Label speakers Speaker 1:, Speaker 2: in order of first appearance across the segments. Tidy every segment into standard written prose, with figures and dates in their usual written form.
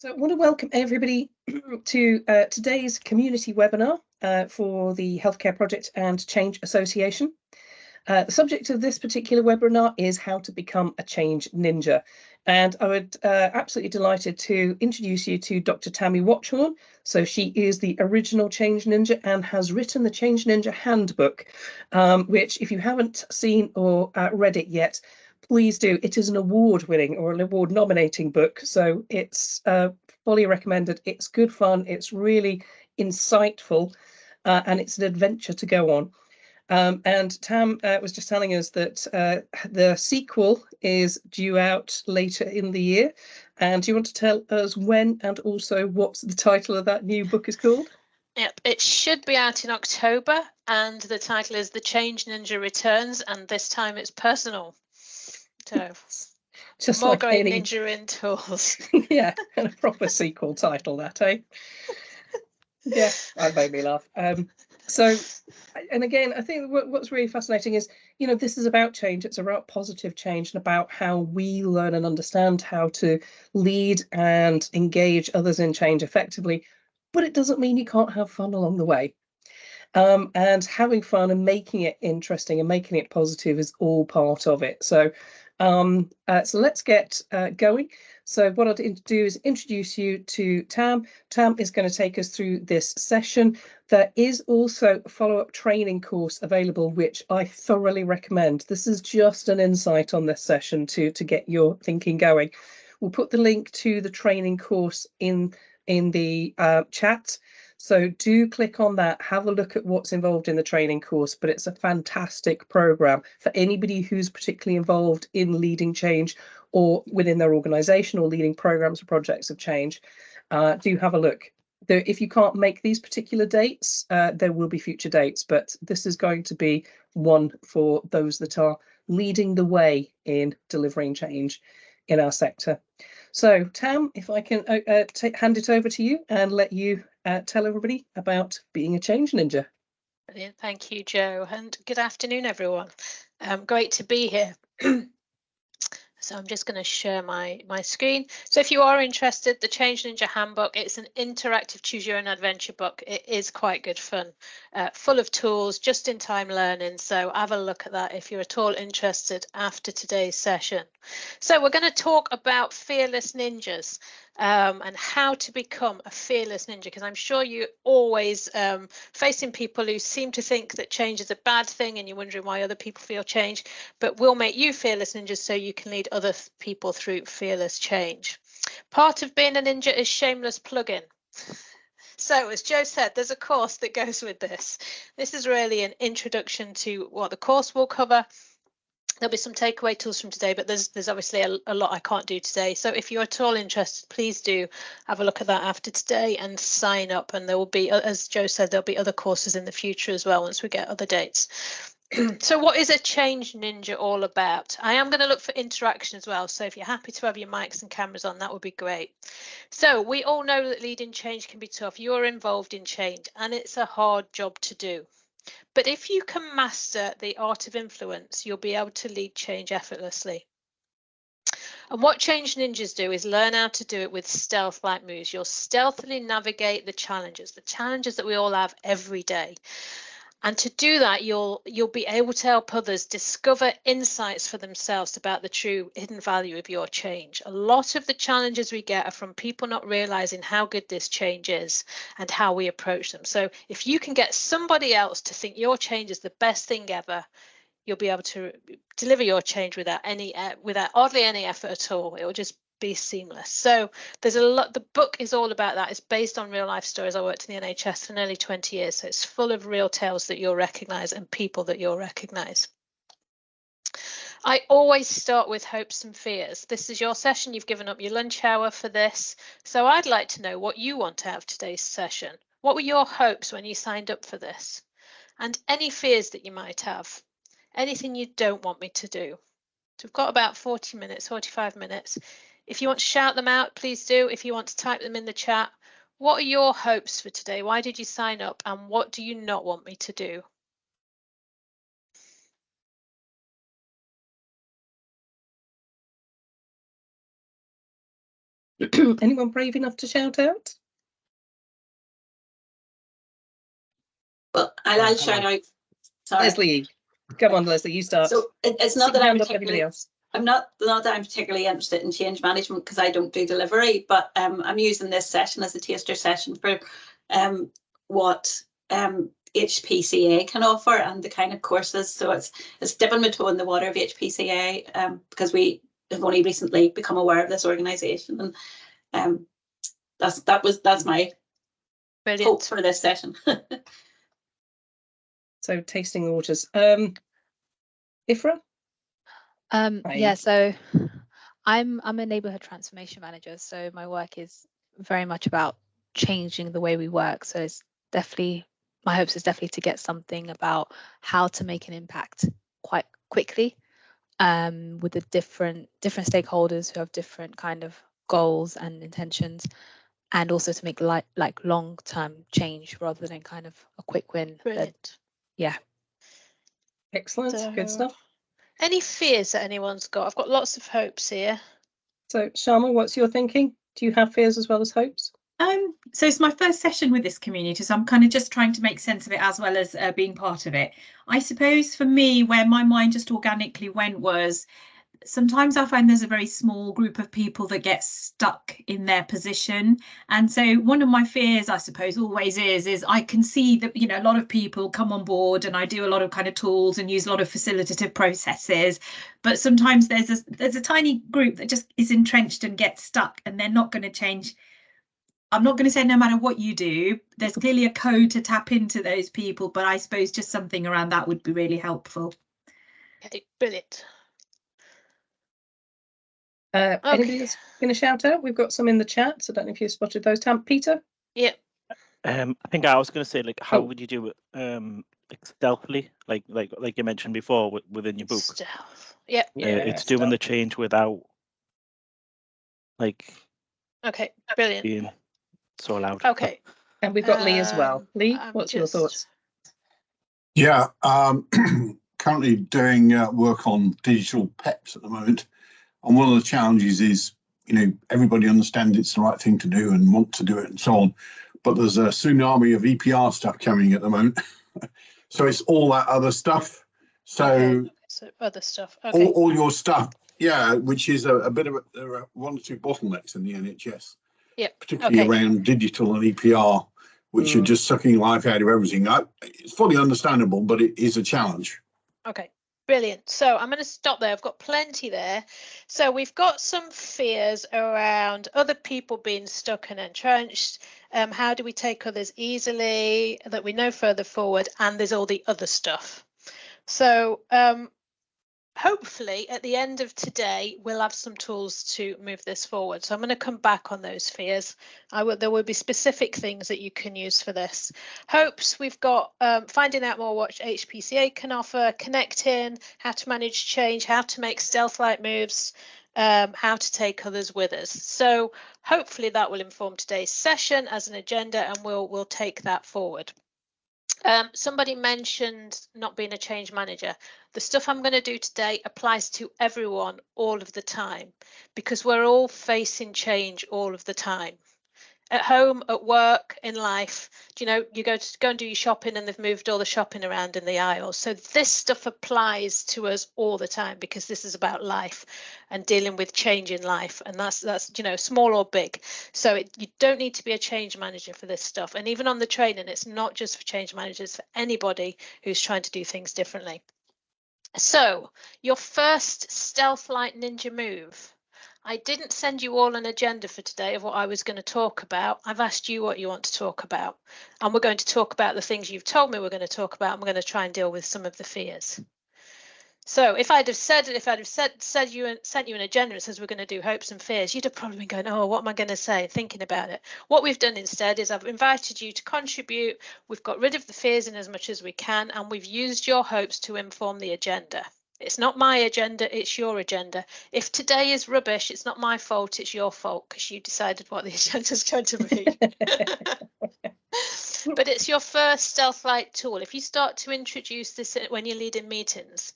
Speaker 1: So I want to welcome everybody to today's community webinar for the Healthcare Project and Change Association. The subject of this particular webinar is how to become a change ninja. And I would absolutely delighted to introduce you to Dr. Tammy Watchorn. So she is the original change ninja and has written the Change Ninja Handbook, which if you haven't seen or read it yet, please do. It is an award-winning or an award-nominating book, so it's fully recommended. It's good fun. It's really insightful, and it's an adventure to go on. And Tam was just telling us that the sequel is due out later in the year. And do you want to tell us when and also what the title of that new book is called?
Speaker 2: Yep, it should be out in October, and the title is The Change Ninja Returns, and this time it's personal. So
Speaker 1: just
Speaker 2: more
Speaker 1: like
Speaker 2: great
Speaker 1: any
Speaker 2: ninja in tools.
Speaker 1: Yeah, and a proper sequel title, that, eh? Yeah, that made me laugh. So, and again, I think what's really fascinating is, you know, this is about change. It's about positive change and about how we learn and understand how to lead and engage others in change effectively. But it doesn't mean you can't have fun along the way. And having fun and making it interesting and making it positive is all part of it. So, so let's get going. So what I'll do is introduce you to Tam. Tam is going to take us through this session. There is also a follow-up training course available, which I thoroughly recommend. This is just an insight on this session to get your thinking going. We'll put the link to the training course in the chat. So do click on that, have a look at what's involved in the training course, but it's a fantastic program for anybody who's particularly involved in leading change or within their organization or leading programs or projects of change. Do have a look. If you can't make these particular dates, there will be future dates, but this is going to be one for those that are leading the way in delivering change in our sector. So Tam, if I can hand it over to you and let you tell everybody about being a change ninja.
Speaker 2: Brilliant. Thank you, Joe, and good afternoon, everyone. Great to be here. So I'm just going to share my screen. So if you are interested, the Change Ninja Handbook, it's an interactive choose your own adventure book. It is quite good fun, full of tools, just in time learning. So have a look at that if you're at all interested after today's session. So we're going to talk about fearless ninjas. And how to become a fearless ninja, because I'm sure you're always facing people who seem to think that change is a bad thing and you're wondering why other people feel change, but we'll make you fearless ninjas so you can lead other people through fearless change. Part of being a ninja is shameless plug-in. So as Joe said, there's a course that goes with this. This is really an introduction to what the course will cover. There'll be some takeaway tools from today, but there's obviously a lot I can't do today. So if you're at all interested, please do have a look at that after today and sign up. And there will be, as Joe said, there'll be other courses in the future as well once we get other dates. So what is a change ninja all about? I am going to look for interaction as well. So if you're happy to have your mics and cameras on, that would be great. So we all know that leading change can be tough. You're involved in change and it's a hard job to do. But if you can master the art of influence, you'll be able to lead change effortlessly. And what change ninjas do is learn how to do it with stealth-like moves. You'll stealthily navigate the challenges that we all have every day. And to do that, you'll be able to help others discover insights for themselves about the true hidden value of your change. A lot of the challenges we get are from people not realizing how good this change is and how we approach them. So if you can get somebody else to think your change is the best thing ever, you'll be able to deliver your change without hardly any effort at all. It will just be seamless. So there's a lot. The book is all about that. It's based on real life stories. I worked in the NHS for nearly 20 years, so it's full of real tales that you'll recognize and people that you'll recognize. I always start with hopes and fears. This is your session. You've given up your lunch hour for this. So I'd like to know what you want to have today's session. What were your hopes when you signed up for this? And any fears that you might have. Anything you don't want me to do. So we've got about 40 minutes, 45 minutes. If you want to shout them out, please do. If you want to type them in the chat, what are your hopes for today? Why did you sign up? And what do you not want me to do?
Speaker 1: Anyone brave enough to shout out?
Speaker 3: Well, I'll shout out. Sorry.
Speaker 1: Leslie, come on, Leslie, you start.
Speaker 3: So it's not that I'm not that I'm particularly interested in change management, because I don't do delivery, but I'm using this session as a taster session for what HPCA can offer and the kind of courses. So it's dipping my toe in the water of HPCA, because we have only recently become aware of this organisation, and that's my
Speaker 2: Brilliant.
Speaker 3: hope for this session.
Speaker 1: So tasting the waters. Ifra?
Speaker 4: Yeah, so I'm a neighborhood transformation manager, so my work is very much about changing the way we work. So it's definitely, my hopes is definitely to get something about how to make an impact quite quickly, with the different stakeholders who have different kind of goals and intentions, and also to make like long-term change rather than kind of a quick win.
Speaker 2: Brilliant.
Speaker 4: Yeah.
Speaker 1: Excellent,
Speaker 2: So,
Speaker 1: good stuff.
Speaker 2: Any fears that anyone's got? I've got lots of hopes here.
Speaker 1: So Sharma, what's your thinking? Do you have fears as well as hopes?
Speaker 5: So it's my first session with this community, so I'm kind of just trying to make sense of it as well as being part of it. I suppose for me, where my mind just organically went was, sometimes I find there's a very small group of people that get stuck in their position. And so one of my fears, I suppose, always is I can see that, you know, a lot of people come on board, and I do a lot of kind of tools and use a lot of facilitative processes. But sometimes there's a tiny group that just is entrenched and gets stuck, and they're not going to change. I'm not going to say no matter what you do, there's clearly a code to tap into those people, but I suppose just something around that would be really helpful.
Speaker 2: Okay, brilliant.
Speaker 1: Anybody that's going to shout out? We've got some in the chat, so I don't know if you spotted those. Peter?
Speaker 2: Yeah.
Speaker 6: I think I was going to say, like, how would you do it like stealthily, like you mentioned before within your book?
Speaker 2: Stealth. Yep.
Speaker 6: It's doing the change without, like,
Speaker 2: Okay, brilliant.
Speaker 6: being so loud.
Speaker 2: Okay.
Speaker 1: And we've got Lee as well. Lee, what's your thoughts?
Speaker 7: Yeah, currently doing work on digital PEPs at the moment. And one of the challenges is, you know, everybody understands it's the right thing to do and want to do it and so on. But there's a tsunami of EPR stuff coming at the moment. So it's all that other stuff. So,
Speaker 2: okay. So other stuff. Okay.
Speaker 7: all your stuff, yeah, which is a bit of there are one or two bottlenecks in the NHS.
Speaker 2: Yeah.
Speaker 7: Particularly around digital and EPR, which are just sucking life out of everything. It's fully understandable, but it is a challenge.
Speaker 2: Okay, brilliant. So I'm going to stop there. I've got plenty there. So we've got some fears around other people being stuck and entrenched. How do we take others easily that we know further forward? And there's all the other stuff. So hopefully at the end of today, we'll have some tools to move this forward. So I'm going to come back on those fears. There will be specific things that you can use for this. Hopes, we've got finding out more what HPCA can offer, connecting, how to manage change, how to make stealth-like moves, how to take others with us. So hopefully that will inform today's session as an agenda, and we'll take that forward. Somebody mentioned not being a change manager. The stuff I'm going to do today applies to everyone all of the time, because we're all facing change all of the time. At home, at work, in life, you know, you go and do your shopping and they've moved all the shopping around in the aisles. So this stuff applies to us all the time, because this is about life and dealing with change in life. And that's you know, small or big. So you don't need to be a change manager for this stuff. And even on the training, it's not just for change managers, for anybody who's trying to do things differently. So your first stealth-like ninja move. I didn't send you all an agenda for today of what I was going to talk about. I've asked you what you want to talk about, and we're going to talk about the things you've told me we're going to talk about, and we're going to try and deal with some of the fears. So if I'd have sent you an agenda that says we're going to do hopes and fears, you'd have probably been going, oh, what am I going to say? Thinking about it. What we've done instead is I've invited you to contribute. We've got rid of the fears in as much as we can, and we've used your hopes to inform the agenda. It's not my agenda, it's your agenda. If today is rubbish, it's not my fault, it's your fault, because you decided what the agenda is going to be. But it's your first stealth-like tool. If you start to introduce this when you're leading meetings,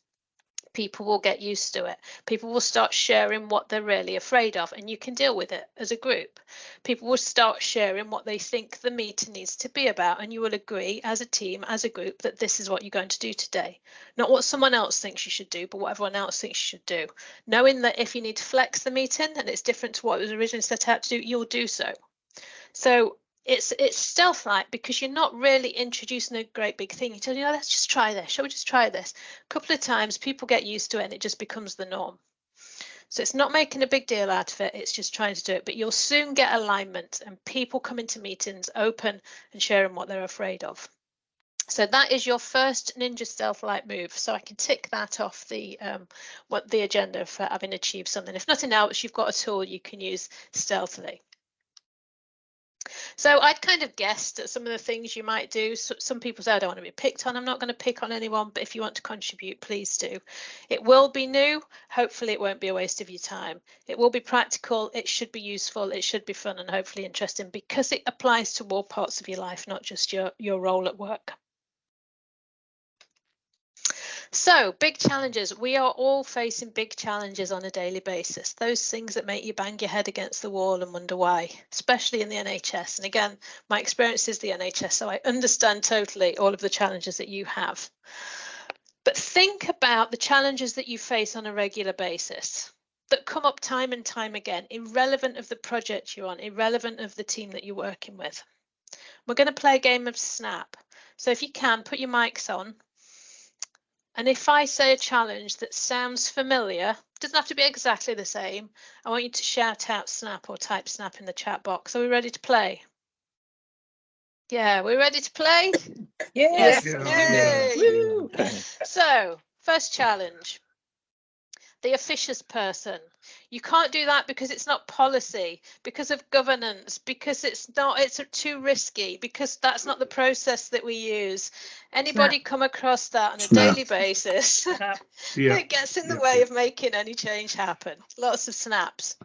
Speaker 2: people will get used to it. People will start sharing what they're really afraid of, and you can deal with it as a group. People will start sharing what they think the meeting needs to be about, and you will agree as a team, as a group, that this is what you're going to do today. Not what someone else thinks you should do, but what everyone else thinks you should do. Knowing that if you need to flex the meeting and it's different to what it was originally set out to do, you'll do so. So it's stealth-like because you're not really introducing a great big thing. You tell, let's just try this. Shall we just try this? A couple of times people get used to it and it just becomes the norm. So it's not making a big deal out of it. It's just trying to do it. But you'll soon get alignment and people come into meetings open and sharing what they're afraid of. So that is your first Ninja Stealth-like move. So I can tick that off the agenda for having achieved something. If nothing else, you've got a tool you can use stealthily. So I'd kind of guessed at some of the things you might do. So some people say, I don't want to be picked on. I'm not going to pick on anyone, but if you want to contribute, please do. It will be new. Hopefully it won't be a waste of your time. It will be practical. It should be useful. It should be fun and hopefully interesting because it applies to all parts of your life, not just your role at work. So big challenges. We are all facing big challenges on a daily basis. Those things that make you bang your head against the wall and wonder why, especially in the NHS. And again, my experience is the NHS, so I understand totally all of the challenges that you have. But think about the challenges that you face on a regular basis that come up time and time again, irrelevant of the project you're on, irrelevant of the team that you're working with. We're going to play a game of Snap. So if you can, put your mics on. And if I say a challenge that sounds familiar, doesn't have to be exactly the same, I want you to shout out Snap or type Snap in the chat box. Are we ready to play? Yeah, we're ready to play?
Speaker 1: Yes.
Speaker 2: Yay.
Speaker 1: Woo.
Speaker 2: So, first challenge. The officious person. You can't do that because it's not policy, because of governance, because it's too risky, because that's not the process that we use. Anybody come across that on a daily basis that gets in the way of making any change happen? Lots of snaps.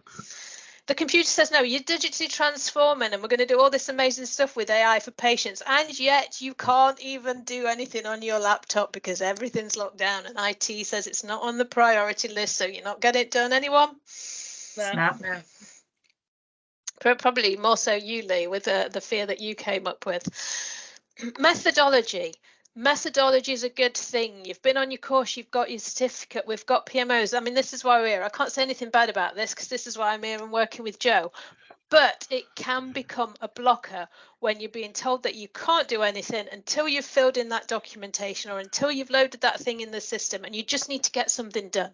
Speaker 2: The computer says, no, you're digitally transforming and we're going to do all this amazing stuff with AI for patients. And yet you can't even do anything on your laptop because everything's locked down and IT says it's not on the priority list. So you're not getting it done, anyone?
Speaker 5: Snap.
Speaker 2: No. Probably more so you, Lee, with the fear that you came up with. Methodology. Methodology is a good thing. You've been on your course, you've got your certificate, we've got PMOs. I mean, this is why we're here. I can't say anything bad about this because this is why I'm here and working with Joe. But it can become a blocker when you're being told that you can't do anything until you've filled in that documentation or until you've loaded that thing in the system and you just need to get something done.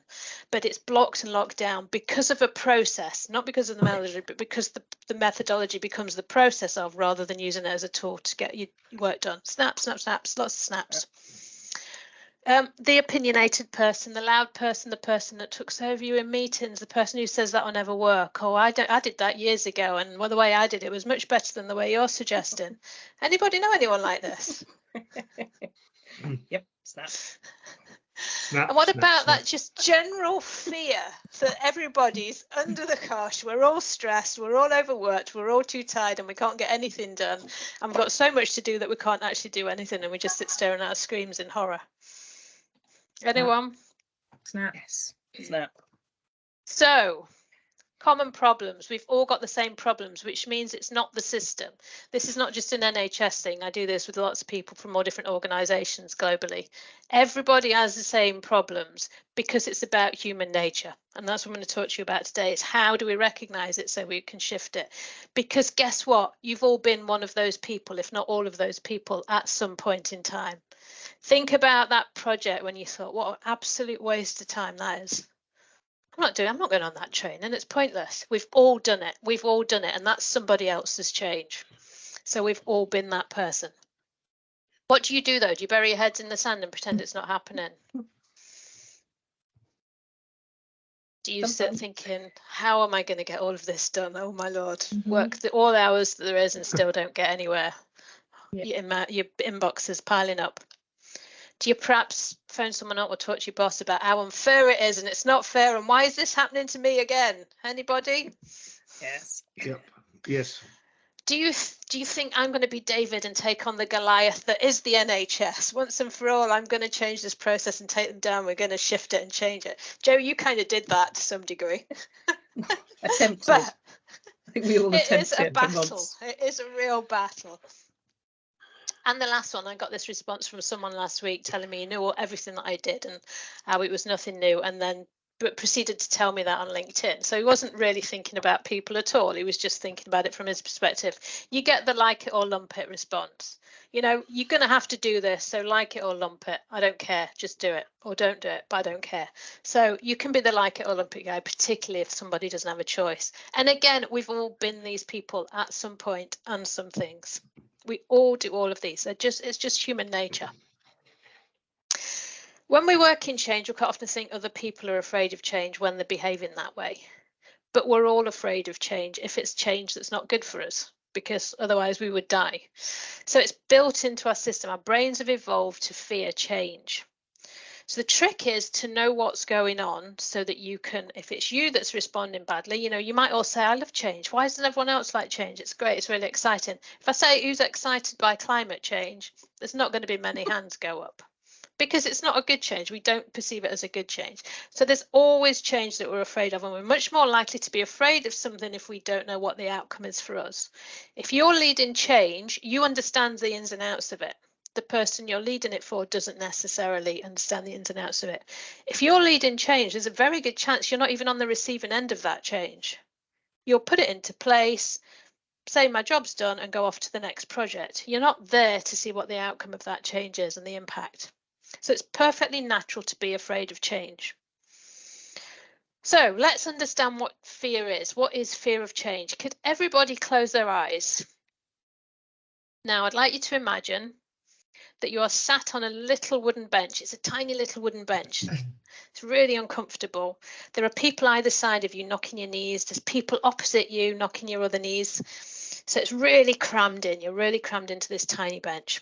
Speaker 2: But it's blocked and locked down because of a process, not because of the methodology, but because the methodology becomes the process of rather than using it as a tool to get your work done. Snap, snap, snaps, lots of snaps. The opinionated person, the loud person, the person that talks over you in meetings, the person who says that will never work. Oh, I did that years ago, and well, the way I did it was much better than the way you're suggesting. Anybody know anyone like this?
Speaker 1: Yep, snap.
Speaker 2: And what about that just general fear that everybody's under the cosh? We're all stressed, we're all overworked, we're all too tired and we can't get anything done. And we've got so much to do that we can't actually do anything and we just sit staring at our screens in horror. Anyone?
Speaker 5: Snap.
Speaker 1: Yes, snap.
Speaker 2: So, common problems. We've all got the same problems, which means it's not the system. This is not just an NHS thing. I do this with lots of people from all different organisations globally. Everybody has the same problems because it's about human nature. And that's what I'm going to talk to you about today is how do we recognise it so we can shift it? Because guess what? You've all been one of those people, if not all of those people, at some point in time. Think about that project when you thought, what an absolute waste of time that is. I'm not going on that train and it's pointless. We've all done it. We've all done it. And that's somebody else's change. So we've all been that person. What do you do though? Do you bury your heads in the sand and pretend it's not happening? Do you sit thinking, how am I going to get all of this done? Oh my Lord, work all hours that there is and still don't get anywhere. Your inbox is piling up. Do you perhaps phone someone up or talk to your boss about how unfair it is and it's not fair and why is this happening to me again? Anybody?
Speaker 1: Yes.
Speaker 8: Yep. Yes.
Speaker 2: Do you think I'm going to be David and take on the Goliath that is the NHS? Once and for all, I'm going to change this process and take them down. We're going to shift it and change it. Joe, you kind of did that to some degree.
Speaker 1: Attempted.
Speaker 2: But
Speaker 1: I think we all
Speaker 2: it
Speaker 1: attempted
Speaker 2: is a
Speaker 1: it for
Speaker 2: battle.
Speaker 1: months.
Speaker 2: It is a real battle. And the last one, I got this response from someone last week telling me, you know what, everything that I did and how it was nothing new, and then but proceeded to tell me that on LinkedIn. So he wasn't really thinking about people at all. He was just thinking about it from his perspective. You get the like it or lump it response. You know, you're going to have to do this, so like it or lump it. I don't care, just do it, or don't do it, but I don't care. So you can be the like it or lump it guy, particularly if somebody doesn't have a choice. And again, we've all been these people at some point and some things. We all do all of these. It's just human nature. When we work in change, we quite often think other people are afraid of change when they're behaving that way. But we're all afraid of change if it's change that's not good for us, because otherwise we would die. So it's built into our system. Our brains have evolved to fear change. So the trick is to know what's going on so that you can, if it's you that's responding badly, you know, you might all say, I love change. Why doesn't everyone else like change? It's great. It's really exciting. If I say who's excited by climate change, there's not going to be many hands go up because it's not a good change. We don't perceive it as a good change. So there's always change that we're afraid of, and we're much more likely to be afraid of something if we don't know what the outcome is for us. If you're leading change, you understand the ins and outs of it. The person you're leading it for doesn't necessarily understand the ins and outs of it. If you're leading change, there's a very good chance you're not even on the receiving end of that change. You'll put it into place, say my job's done, and go off to the next project. You're not there to see what the outcome of that change is and the impact. So it's perfectly natural to be afraid of change. So let's understand what fear is. What is fear of change? Could everybody close their eyes? Now, I'd like you to imagine that you are sat on a little wooden bench. It's a tiny little wooden bench. It's really uncomfortable. There are people either side of you knocking your knees. There's people opposite you knocking your other knees. So it's really crammed in. You're really crammed into this tiny bench.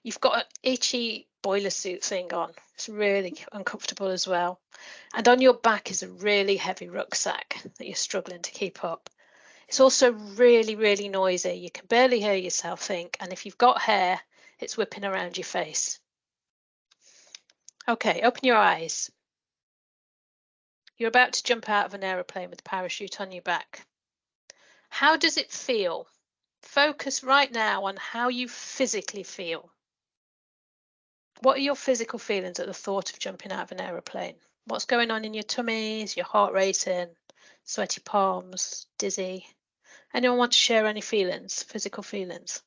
Speaker 2: You've got an itchy boiler suit thing on. It's really uncomfortable as well. And on your back is a really heavy rucksack that you're struggling to keep up. It's also really, really noisy. You can barely hear yourself think. And if you've got hair, it's whipping around your face. Okay, open your eyes. You're about to jump out of an aeroplane with a parachute on your back. How does it feel? Focus right now on how you physically feel. What are your physical feelings at the thought of jumping out of an aeroplane? What's going on in your tummy? Is your heart racing? Sweaty palms? Dizzy? Anyone want to share any feelings, physical feelings?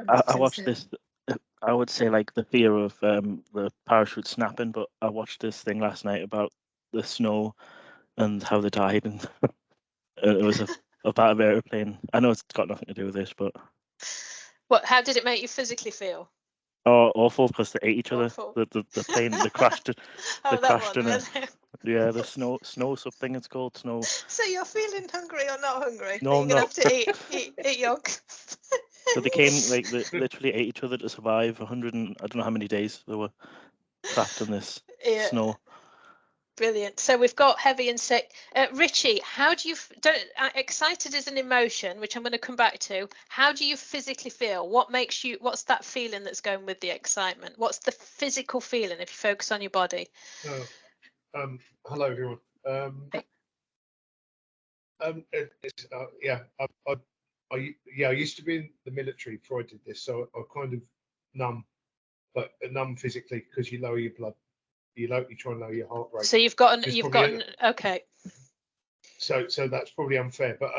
Speaker 6: I watched this. I would say like the fear of the parachute snapping, but I watched this thing last night about the snow and how they died, and it was about an airplane. I know it's got nothing to do with this, but
Speaker 2: what? How did it make you physically feel?
Speaker 6: Oh, awful, because they ate each
Speaker 2: Awful.
Speaker 6: other. The plane, they crashed.
Speaker 2: Oh,
Speaker 6: they
Speaker 2: that
Speaker 6: crashed
Speaker 2: one,
Speaker 6: in it.
Speaker 2: really?
Speaker 6: Yeah, the snow something it's called, snow.
Speaker 2: So you're feeling hungry or not hungry?
Speaker 6: No,
Speaker 2: you're gonna have to eat yolk.
Speaker 6: So they came, like, they literally ate each other to survive 100 and I don't know how many days they were trapped in this snow.
Speaker 2: Brilliant. So we've got heavy and sick. Richie, how do you excited is an emotion, which I'm going to come back to. How do you physically feel? What makes you, what's that feeling that's going with the excitement? What's the physical feeling if you focus on your body?
Speaker 8: Hello everyone. I used to be in the military before I did this, so I'm kind of numb, but numb physically because you lower your blood. You try and lower your heart rate.
Speaker 2: So okay.
Speaker 8: So that's probably unfair, but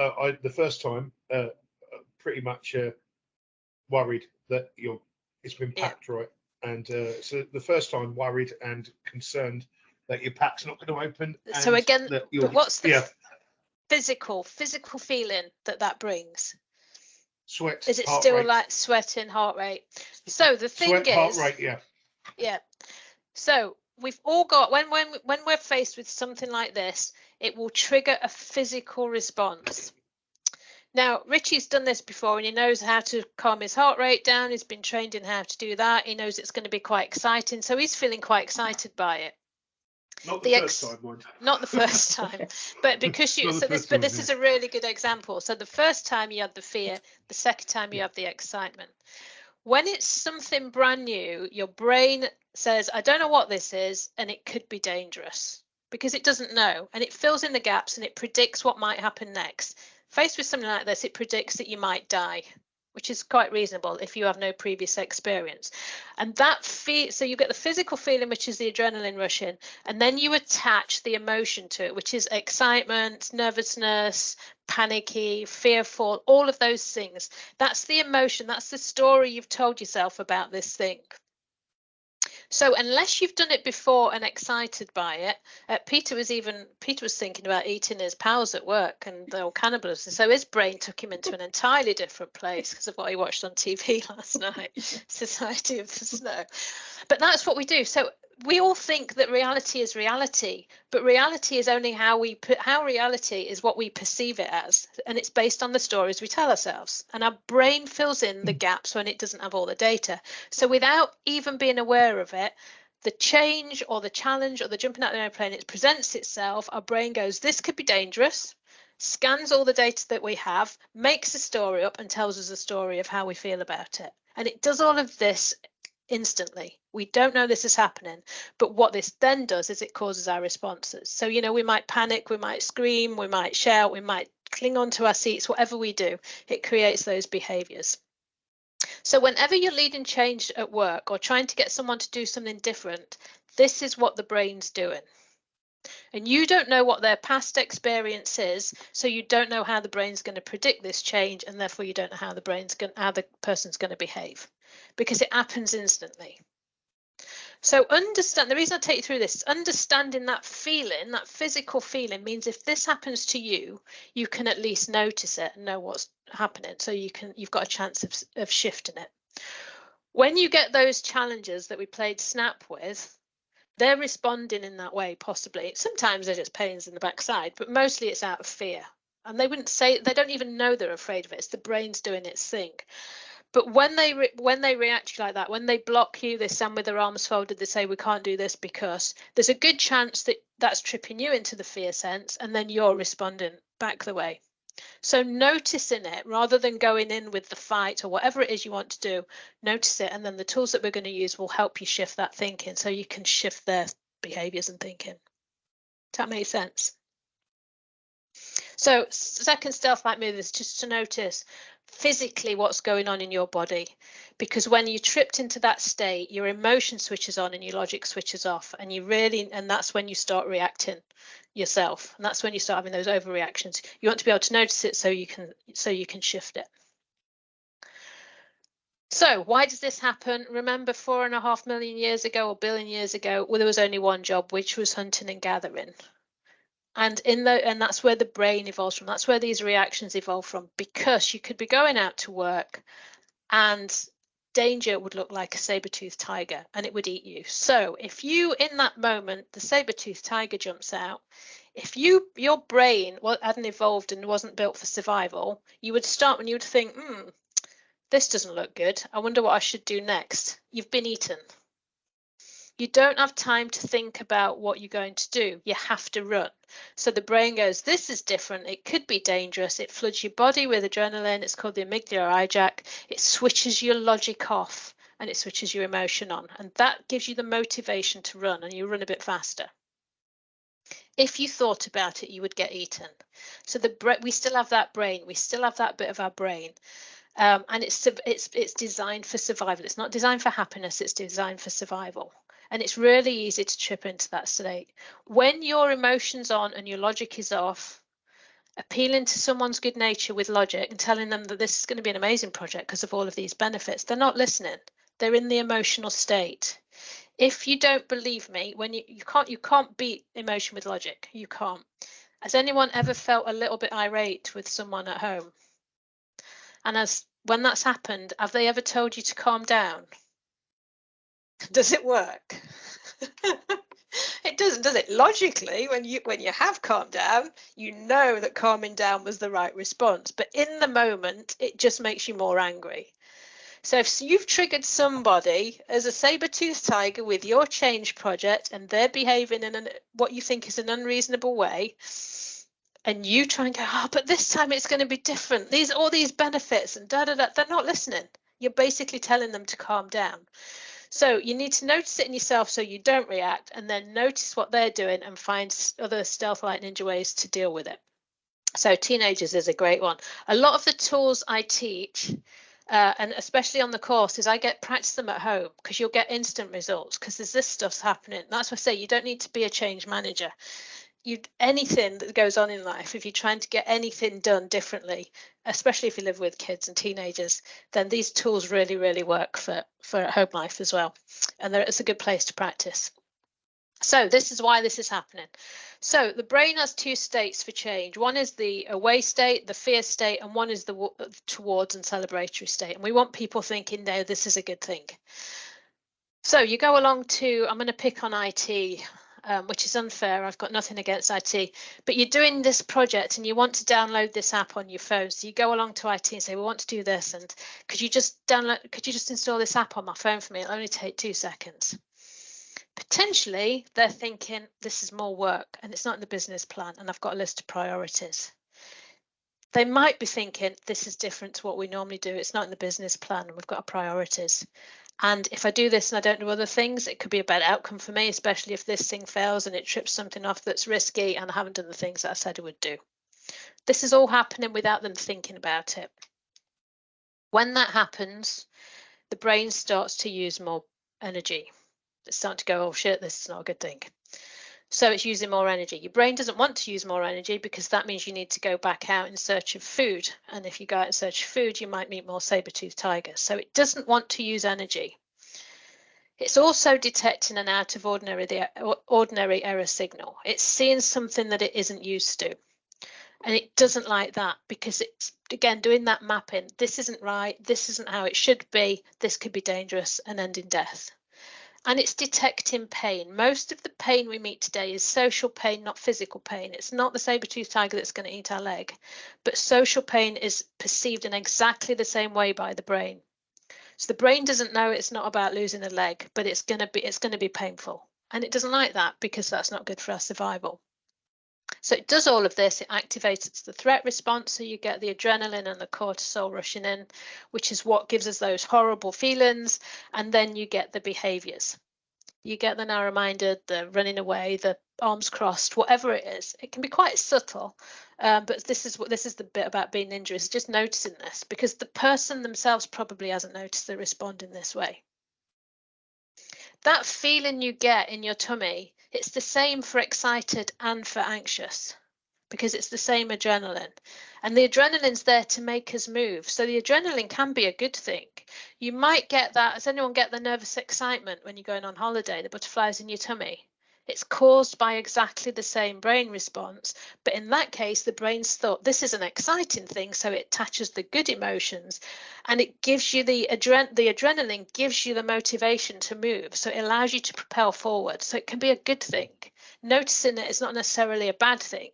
Speaker 8: the first time pretty much worried that it's been packed right, and so the first time worried and concerned that your pack's not going to open.
Speaker 2: So again, but what's the physical feeling that brings?
Speaker 8: Sweat.
Speaker 2: Is it still rate. Like sweating, heart rate? So the thing
Speaker 8: Sweat,
Speaker 2: is,
Speaker 8: heart rate,
Speaker 2: yeah. So we've all got when we're faced with something like this, it will trigger a physical response. Now, Richie's done this before and he knows how to calm his heart rate down. He's been trained in how to do that. He knows it's going to be quite exciting. So he's feeling quite excited by it.
Speaker 8: Not the first time, mind.
Speaker 2: Not the first time, but because you, this is a really good example. So the first time you had the fear, the second time you have the excitement. When it's something brand new, your brain says, I don't know what this is, and it could be dangerous because it doesn't know, and it fills in the gaps and it predicts what might happen next. Faced with something like this, it predicts that you might die, which is quite reasonable if you have no previous experience. And that so you get the physical feeling, which is the adrenaline rushing, and then you attach the emotion to it, which is excitement, nervousness, panicky, fearful, all of those things. That's the emotion, that's the story you've told yourself about this thing. So unless you've done it before and excited by it, Peter was thinking about eating his pals at work and the cannibalism. So his brain took him into an entirely different place because of what he watched on TV last night, Society of the Snow. But that's what we do. So we all think that reality is reality, but reality is only how reality is what we perceive it as, and it's based on the stories we tell ourselves, and our brain fills in the gaps when it doesn't have all the data. So without even being aware of it, the change or the challenge or the jumping out of the airplane, it presents itself, our brain goes, this could be dangerous, scans all the data that we have, makes a story up and tells us a story of how we feel about it. And it does all of this instantly. We don't know this is happening, but what this then does is it causes our responses. So, you know, we might panic, we might scream, we might shout, we might cling onto our seats, whatever we do, it creates those behaviors. So whenever you're leading change at work or trying to get someone to do something different, this is what the brain's doing. And you don't know what their past experience is, so you don't know how the brain's going to predict this change, and therefore you don't know how the person's going to behave, because it happens instantly. So the reason I take you through this is understanding that feeling, that physical feeling, means if this happens to you, you can at least notice it and know what's happening. So you've got a chance of shifting it. When you get those challenges that we played Snap with, they're responding in that way, possibly. Sometimes they're just pains in the backside, but mostly it's out of fear. And they don't even know they're afraid of it. It's the brain's doing its thing. But when they react like that, when they block you, they stand with their arms folded, they say, we can't do this because, there's a good chance that that's tripping you into the fear sense, and then you're responding back the way. So noticing it, rather than going in with the fight or whatever it is you want to do, notice it, and then the tools that we're going to use will help you shift that thinking, so you can shift their behaviours and thinking. Does that make sense? So second stealth-like move is just to notice physically what's going on in your body, because when you tripped into that state, your emotion switches on and your logic switches off, and that's when you start reacting yourself, and that's when you start having those overreactions. You want to be able to notice it so you can shift it. So why does this happen? Remember 4.5 million years ago or billion years ago, well, there was only one job, which was hunting and gathering. And that's where the brain evolves from. That's where these reactions evolve from, because you could be going out to work and danger would look like a saber-toothed tiger and it would eat you. So if you, in that moment, the saber-toothed tiger jumps out, if your brain hadn't evolved and wasn't built for survival, you would start and you would think, this doesn't look good. I wonder what I should do next. You've been eaten. You don't have time to think about what you're going to do. You have to run. So the brain goes, this is different. It could be dangerous. It floods your body with adrenaline. It's called the amygdala hijack. It switches your logic off and it switches your emotion on. And that gives you the motivation to run, and you run a bit faster. If you thought about it, you would get eaten. So we still have that brain. We still have that bit of our brain. And it's designed for survival. It's not designed for happiness. It's designed for survival. And it's really easy to trip into that state. When your emotion's on and your logic is off, appealing to someone's good nature with logic and telling them that this is going to be an amazing project because of all of these benefits, they're not listening. They're in the emotional state. If you don't believe me, when you can't beat emotion with logic. You can't. Has anyone ever felt a little bit irate with someone at home? And when that's happened, have they ever told you to calm down? Does it work? It doesn't, does it? Logically, when you have calmed down, you know that calming down was the right response. But in the moment, it just makes you more angry. So if you've triggered somebody as a saber-toothed tiger with your change project and they're behaving in what you think is an unreasonable way, and you try and go, oh, but this time it's going to be different. All these benefits and da da da. They're not listening. You're basically telling them to calm down. So you need to notice it in yourself so you don't react, and then notice what they're doing and find other stealth-like ninja ways to deal with it. So teenagers is a great one. A lot of the tools I teach, and especially on the course, is I practice them at home, because you'll get instant results, because there's this stuff's happening. That's why I say you don't need to be a change manager. Anything that goes on in life, if you're trying to get anything done differently, especially if you live with kids and teenagers, then these tools really, really work for home life as well. And it's a good place to practice. So this is why this is happening. So the brain has two states for change. One is the away state, the fear state, and one is the towards and celebratory state. And we want people thinking, no, this is a good thing. So you go along to, I'm going to pick on IT, which is unfair. I've got nothing against IT, but you're doing this project and you want to download this app on your phone. So you go along to IT and say, we want to do this, and could you just install this app on my phone for me? It'll only take 2 seconds. Potentially they're thinking this is more work and it's not in the business plan, and I've got a list of priorities. They might be thinking this is different to what we normally do. It's not in the business plan and we've got our priorities. And if I do this and I don't do other things, it could be a bad outcome for me, especially if this thing fails and it trips something off that's risky and I haven't done the things that I said I would do. This is all happening without them thinking about it. When that happens, the brain starts to use more energy. It's starting to go, oh shit, this is not a good thing. So it's using more energy. Your brain doesn't want to use more energy because that means you need to go back out in search of food. And if you go out in search of food, you might meet more saber-toothed tigers. So it doesn't want to use energy. It's also detecting an out of ordinary error signal. It's seeing something that it isn't used to. And it doesn't like that because it's, again, doing that mapping. This isn't right. This isn't how it should be. This could be dangerous and end in death. And it's detecting pain. Most of the pain we meet today is social pain, not physical pain. It's not the saber-toothed tiger that's going to eat our leg, but social pain is perceived in exactly the same way by the brain. So the brain doesn't know it's not about losing a leg, but it's going to be painful, and it doesn't like that because that's not good for our survival. So it does all of this. It activates the threat response, so you get the adrenaline and the cortisol rushing in, which is what gives us those horrible feelings, and then you get the behaviours. You get the narrow-minded, the running away, the arms crossed, whatever it is. It can be quite subtle, but this is the bit about being ninja, is just noticing this, because the person themselves probably hasn't noticed they respond in this way. That feeling you get in your tummy, it's the same for excited and for anxious, because it's the same adrenaline. And the adrenaline's there to make us move. So the adrenaline can be a good thing. You might get that. Does anyone get the nervous excitement when you're going on holiday, the butterflies in your tummy? It's caused by exactly the same brain response. But in that case, the brain's thought this is an exciting thing, so it attaches the good emotions, and it gives you the adrenaline gives you the motivation to move. So it allows you to propel forward. So it can be a good thing. Noticing it is not necessarily a bad thing.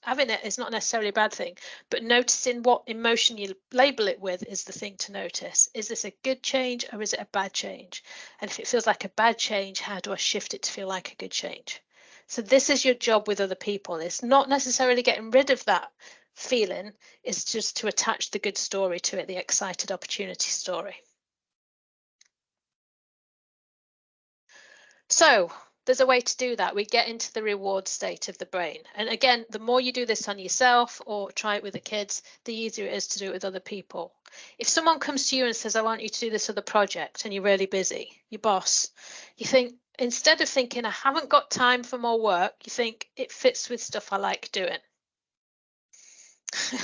Speaker 2: Having it is not necessarily a bad thing, but noticing what emotion you label it with is the thing to notice. Is this a good change or is it a bad change? And if it feels like a bad change, how do I shift it to feel like a good change? So this is your job with other people. It's not necessarily getting rid of that feeling. It's just to attach the good story to it, the excited opportunity story. So there's a way to do that. We get into the reward state of the brain. And again, the more you do this on yourself or try it with the kids, the easier it is to do it with other people. If someone comes to you and says, I want you to do this other project, and you're really busy, your boss, you think, instead of thinking, I haven't got time for more work, you think it fits with stuff I like doing.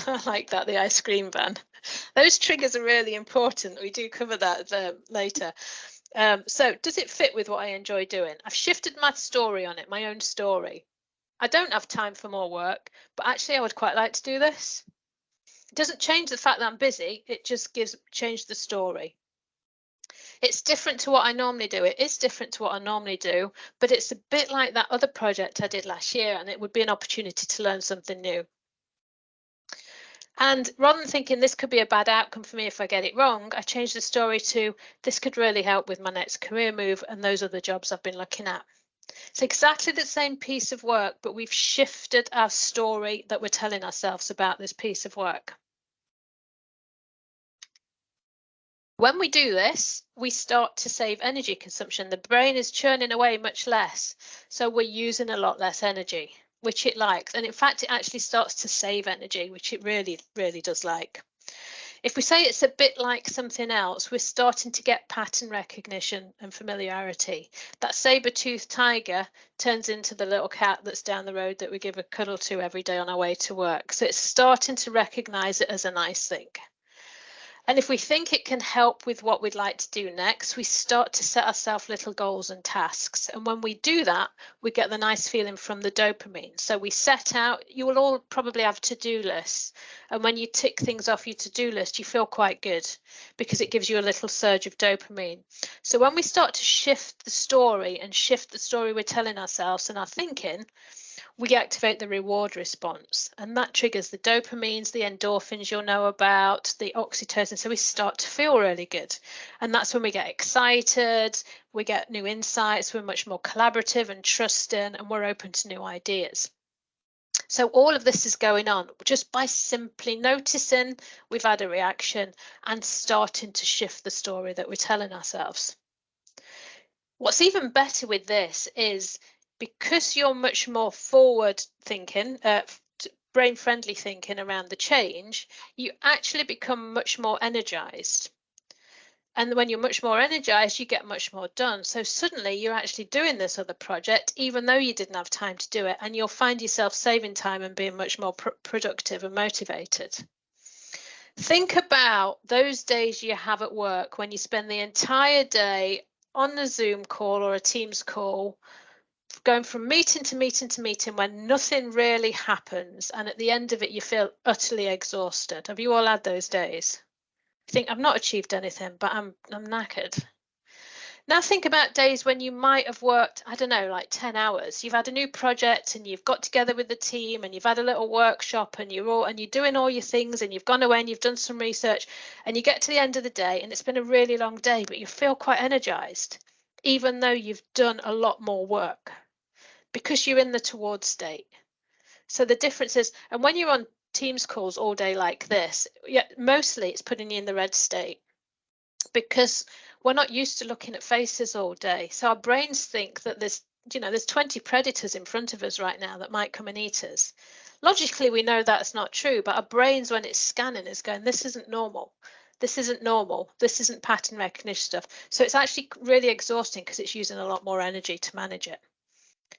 Speaker 2: I like that, the ice cream van. Those triggers are really important. We do cover that later. So does it fit with what I enjoy doing? I've shifted my story on it, my own story. I don't have time for more work, but actually I would quite like to do this. It doesn't change the fact that I'm busy. It just change the story. It's different to what I normally do. It is different to what I normally do, but it's a bit like that other project I did last year, and it would be an opportunity to learn something new. And rather than thinking this could be a bad outcome for me if I get it wrong, I changed the story to this could really help with my next career move and those other jobs I've been looking at. It's exactly the same piece of work, but we've shifted our story that we're telling ourselves about this piece of work. When we do this, we start to save energy consumption. The brain is churning away much less, so we're using a lot less energy, which it likes. And in fact, it actually starts to save energy, which it really, really does like. If we say it's a bit like something else, we're starting to get pattern recognition and familiarity. That saber-toothed tiger turns into the little cat that's down the road that we give a cuddle to every day on our way to work. So it's starting to recognize it as a nice thing. And if we think it can help with what we'd like to do next, we start to set ourselves little goals and tasks. And when we do that, we get the nice feeling from the dopamine. So we set out, you will all probably have to-do lists. And when you tick things off your to-do list, you feel quite good because it gives you a little surge of dopamine. So when we start to shift the story and shift the story we're telling ourselves and our thinking, we activate the reward response, and that triggers the dopamines, the endorphins you'll know about, the oxytocin. So we start to feel really good. And that's when we get excited, we get new insights, we're much more collaborative and trusting, and we're open to new ideas. So all of this is going on just by simply noticing we've had a reaction and starting to shift the story that we're telling ourselves. What's even better with this is because you're much more forward thinking, brain friendly thinking around the change, you actually become much more energized. And when you're much more energized, you get much more done. So suddenly you're actually doing this other project, even though you didn't have time to do it, and you'll find yourself saving time and being much more productive and motivated. Think about those days you have at work when you spend the entire day on a Zoom call or a Teams call, going from meeting to meeting to meeting when nothing really happens, and at the end of it you feel utterly exhausted. Have you all had those days? You think, I've not achieved anything, but I'm knackered. Now think about days when you might have worked, I don't know, like 10 hours. You've had a new project and you've got together with the team and you've had a little workshop and you're doing all your things and you've gone away and you've done some research and you get to the end of the day and it's been a really long day, but you feel quite energized, even though you've done a lot more work because you're in the towards state. So the difference is, and when you're on Teams calls all day like this, yeah, mostly it's putting you in the red state because we're not used to looking at faces all day. So our brains think that there's 20 predators in front of us right now that might come and eat us. Logically, we know that's not true, but our brains, when it's scanning, is going, this isn't normal. This isn't normal. This isn't pattern recognition stuff. So it's actually really exhausting because it's using a lot more energy to manage it.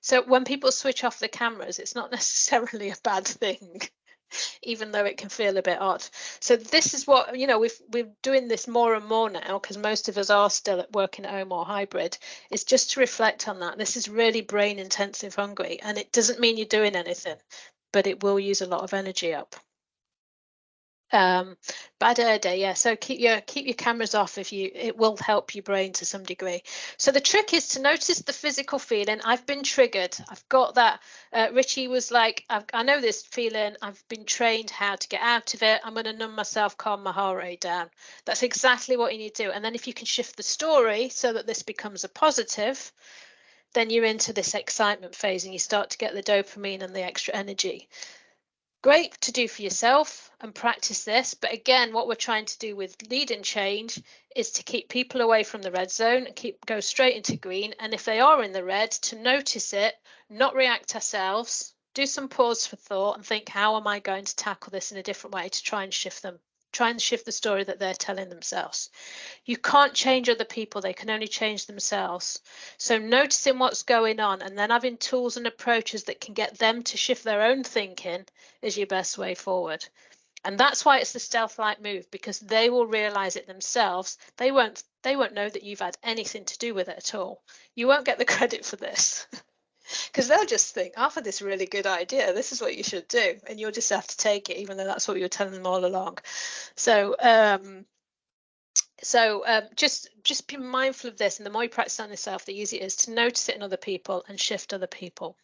Speaker 2: So when people switch off the cameras, it's not necessarily a bad thing, even though it can feel a bit odd. So this is what, we're doing this more and more now because most of us are still at working at home or hybrid. It's just to reflect on that. This is really brain intensive hungry, and it doesn't mean you're doing anything, but it will use a lot of energy up. Bad air day, yeah. So keep your cameras off it will help your brain to some degree. So the trick is to notice the physical feeling. I've been triggered. I've got that. Richie was like, I know this feeling. I've been trained how to get out of it. I'm going to numb myself, calm my heart rate down. That's exactly what you need to do. And then if you can shift the story so that this becomes a positive, then you're into this excitement phase and you start to get the dopamine and the extra energy. Great to do for yourself and practice this. But again, what we're trying to do with leading change is to keep people away from the red zone and go straight into green. And if they are in the red, to notice it, not react ourselves, do some pause for thought and think, how am I going to tackle this in a different way to try and shift the story that they're telling themselves. You can't change other people, they can only change themselves. So noticing what's going on and then having tools and approaches that can get them to shift their own thinking is your best way forward. And that's why it's the stealth-like move, because they will realize it themselves. They won't know that you've had anything to do with it at all. You won't get the credit for this. Because they'll just think, I've had this really good idea, this is what you should do, and you'll just have to take it, even though that's what you were telling them all along. So just be mindful of this, and the more you practice on yourself, the easier it is to notice it in other people and shift other people.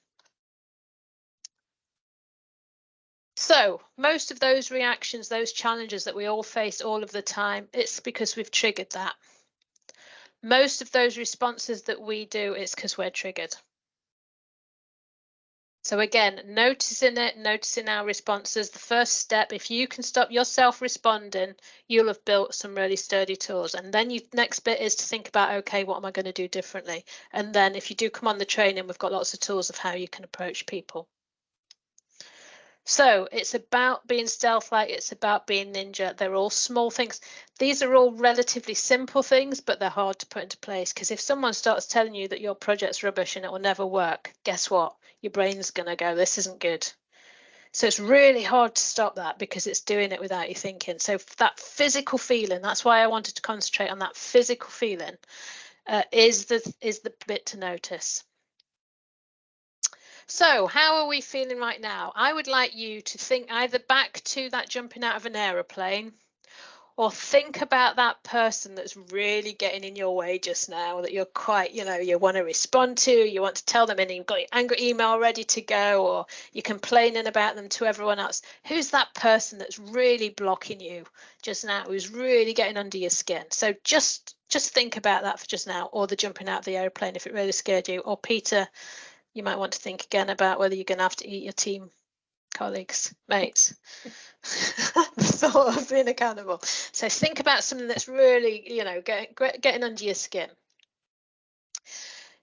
Speaker 2: So most of those reactions, those challenges that we all face all of the time, it's because we've triggered that. Most of those responses that we do, it's because we're triggered. So again, noticing it, noticing our responses, the first step. If you can stop yourself responding, you'll have built some really sturdy tools. And then your next bit is to think about, okay, what am I going to do differently? And then if you do come on the training, we've got lots of tools of how you can approach people. So it's about being stealth-like, it's about being ninja. They're all small things. These are all relatively simple things, but they're hard to put into place, because if someone starts telling you that your project's rubbish and it will never work, guess what? Your brain's going to go, this isn't good. So it's really hard to stop that, because it's doing it without you thinking. So that physical feeling, that's why I wanted to concentrate on that physical feeling, is the bit to notice. So how are we feeling right now? I would like you to think either back to that jumping out of an aeroplane, or think about that person that's really getting in your way just now, that you're quite, you want to respond to, you want to tell them, and you've got your angry email ready to go, or you're complaining about them to everyone else. Who's that person that's really blocking you just now, who's really getting under your skin? So just think about that for just now, or the jumping out of the aeroplane if it really scared you. Or Peter, you might want to think again about whether you're going to have to eat your team colleagues, mates. The thought of being accountable. So think about something that's really, getting under your skin.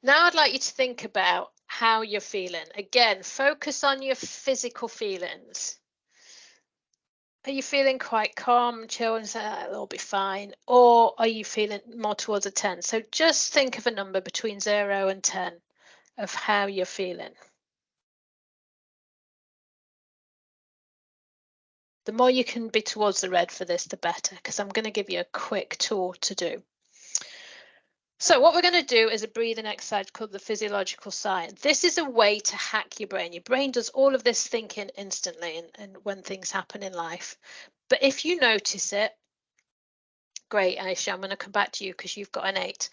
Speaker 2: Now I'd like you to think about how you're feeling. Again, focus on your physical feelings. Are you feeling quite calm and chill and say, it'll be fine? Or are you feeling more towards a 10? So just think of a number between 0 and 10 of how you're feeling. The more you can be towards the red for this, the better, because I'm going to give you a quick tool to do. So what we're going to do is a breathing exercise called the physiological sigh. This is a way to hack your brain. Your brain does all of this thinking instantly and when things happen in life. But if you notice it, great, Aisha, I'm going to come back to you because you've got an 8.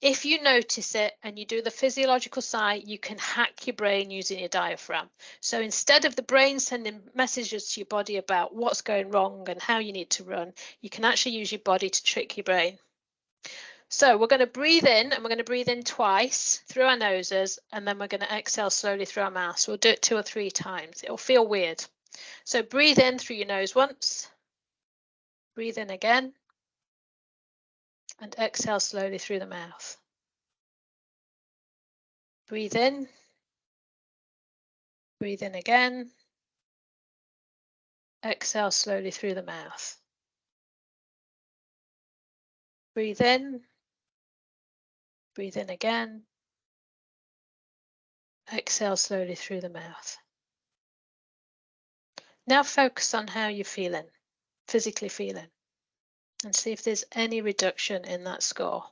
Speaker 2: If you notice it and you do the physiological sigh, you can hack your brain using your diaphragm. So instead of the brain sending messages to your body about what's going wrong and how you need to run, you can actually use your body to trick your brain. So we're going to breathe in, and we're going to breathe in twice through our noses, and then we're going to exhale slowly through our mouth. So we'll do it 2 or 3 times. It'll feel weird. So breathe in through your nose once, breathe in again, and exhale slowly through the mouth. Breathe in again, exhale slowly through the mouth. Breathe in again, exhale slowly through the mouth. Now focus on how you're feeling, physically feeling, and see if there's any reduction in that score.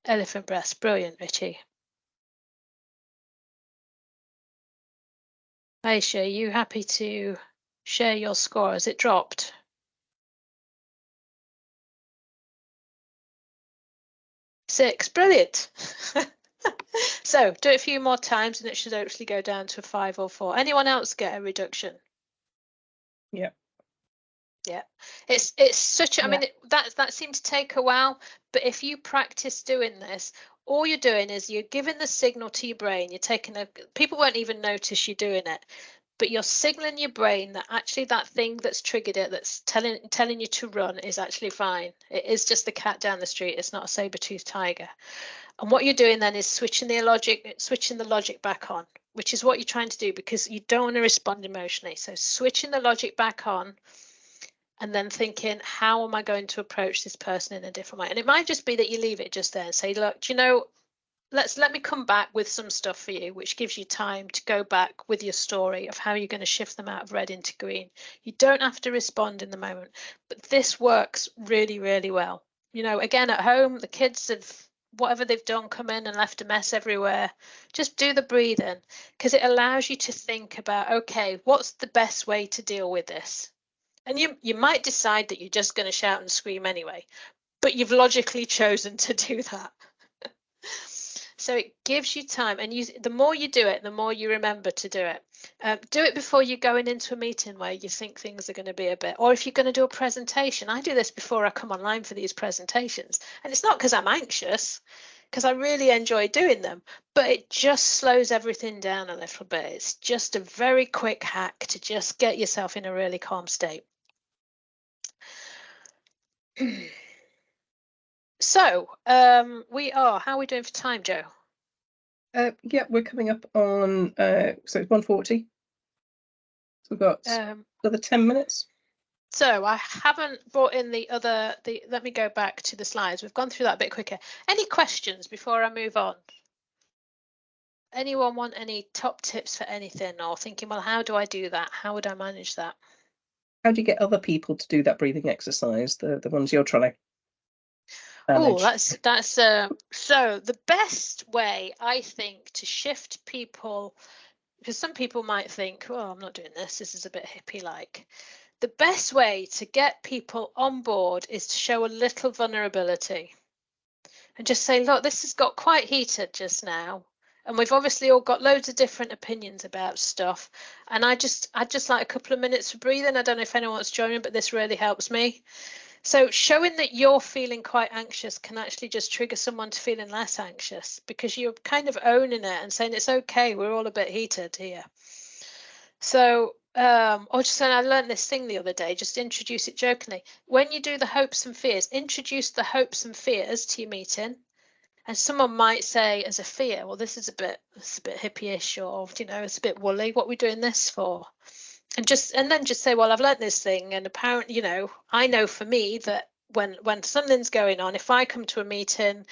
Speaker 2: Elephant breaths, brilliant, Richie. Aisha, are you happy to share your score? Has it dropped? Six, brilliant. So do it a few more times and it should actually go down to a 5 or 4. Anyone else get a reduction?
Speaker 1: Yeah.
Speaker 2: Yeah, it's such. I mean, that seemed to take a while, but if you practice doing this, all you're doing is you're giving the signal to your brain. You're taking a. People won't even notice you're doing it, but you're signaling your brain that actually that thing that's triggered it, that's telling you to run, is actually fine. It is just the cat down the street. It's not a saber-toothed tiger. And what you're doing then is switching the logic back on, which is what you're trying to do, because you don't want to respond emotionally. So switching the logic back on. And then thinking, how am I going to approach this person in a different way? And it might just be that you leave it just there and say, look, do you know, let me come back with some stuff for you, which gives you time to go back with your story of how you're going to shift them out of red into green. You don't have to respond in the moment, but this works really, really well. You know, again, at home, the kids have, whatever they've done, come in and left a mess everywhere. Just do the breathing, because it allows you to think about, okay, what's the best way to deal with this? And you might decide that you're just going to shout and scream anyway, but you've logically chosen to do that. So it gives you time, and the more you do it, the more you remember to do it. Do it before you're going into a meeting where you think things are going to be a bit, or if you're going to do a presentation. I do this before I come online for these presentations, and it's not because I'm anxious, because I really enjoy doing them, but it just slows everything down a little bit. It's just a very quick hack to just get yourself in a really calm state. So how are we doing for time, Joe?
Speaker 1: Yeah, we're coming up on, so it's 1:40. So we've got another 10 minutes.
Speaker 2: So I haven't brought in let me go back to the slides. We've gone through that a bit quicker. Any questions before I move on? Anyone want any top tips for anything, or thinking, well, how do I do that? How would I manage that?
Speaker 1: How do you get other people to do that breathing exercise, the ones you're trying to
Speaker 2: Oh,
Speaker 1: manage?
Speaker 2: that's so the best way, I think, to shift people, because some people might think, oh, I'm not doing this, this is a bit hippie like. The best way to get people on board is to show a little vulnerability and just say, look, this has got quite heated just now, and we've obviously all got loads of different opinions about stuff, and I'd just like a couple of minutes for breathing. I don't know if anyone wants to join me, but this really helps me. So showing that you're feeling quite anxious can actually just trigger someone to feeling less anxious, because you're kind of owning it and saying it's okay, we're all a bit heated here. So or just saying, I learned this thing the other day, just introduce it jokingly. When you do the hopes and fears, introduce the hopes and fears to your meeting. And someone might say as a fear, well, this is a bit hippie-ish, or, you know, it's a bit woolly. What are we doing this for? And then just say, well, I've learned this thing, and apparently, you know, I know for me that when something's going on, if I come to a meeting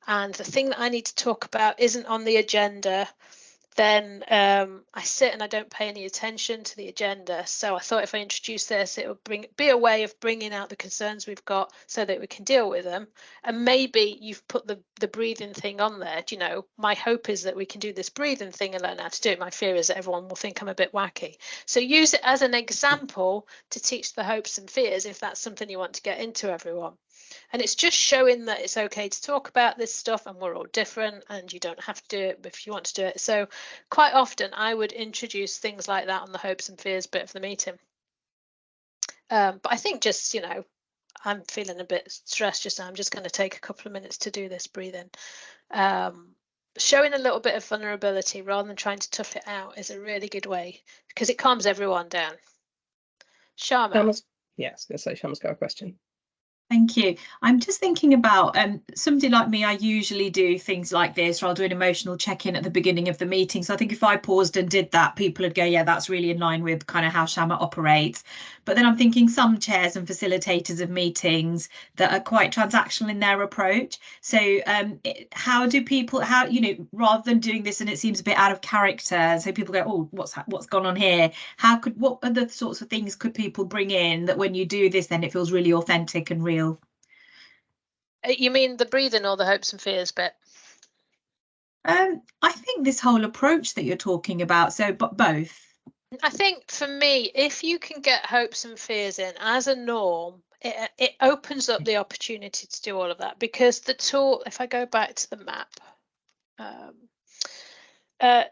Speaker 2: and the thing that I need to talk about isn't on the agenda, then I sit and I don't pay any attention to the agenda. So I thought if I introduce this, it would be a way of bringing out the concerns we've got so that we can deal with them. And maybe you've put the breathing thing on there. You know, my hope is that we can do this breathing thing and learn how to do it. My fear is that everyone will think I'm a bit wacky. So use it as an example to teach the hopes and fears if that's something you want to get into everyone. And it's just showing that it's okay to talk about this stuff, and we're all different, and you don't have to do it if you want to do it. So quite often I would introduce things like that on the hopes and fears bit of the meeting. But I think just, you know, I'm feeling a bit stressed just now. I'm just going to take a couple of minutes to do this breathing. Showing a little bit of vulnerability rather than trying to tough it out is a really good way, because it calms everyone down. Sharma.
Speaker 1: Yeah, I was going to say, Sharma's got a question.
Speaker 5: Thank you. I'm just thinking about somebody like me, I usually do things like this, or I'll do an emotional check-in at the beginning of the meeting. So I think if I paused and did that, people would go, yeah, that's really in line with kind of how Sharma operates. But then I'm thinking some chairs and facilitators of meetings that are quite transactional in their approach. So how do people, you know, rather than doing this and it seems a bit out of character, so people go, oh, what's gone on here? What other sorts of things could people bring in that when you do this, then it feels really authentic and real?
Speaker 2: You mean the breathing or the hopes and fears bit?
Speaker 5: I think this whole approach that you're talking about, so but both.
Speaker 2: I think for me, if you can get hopes and fears in as a norm, it opens up the opportunity to do all of that, because the tool, if I go back to the map,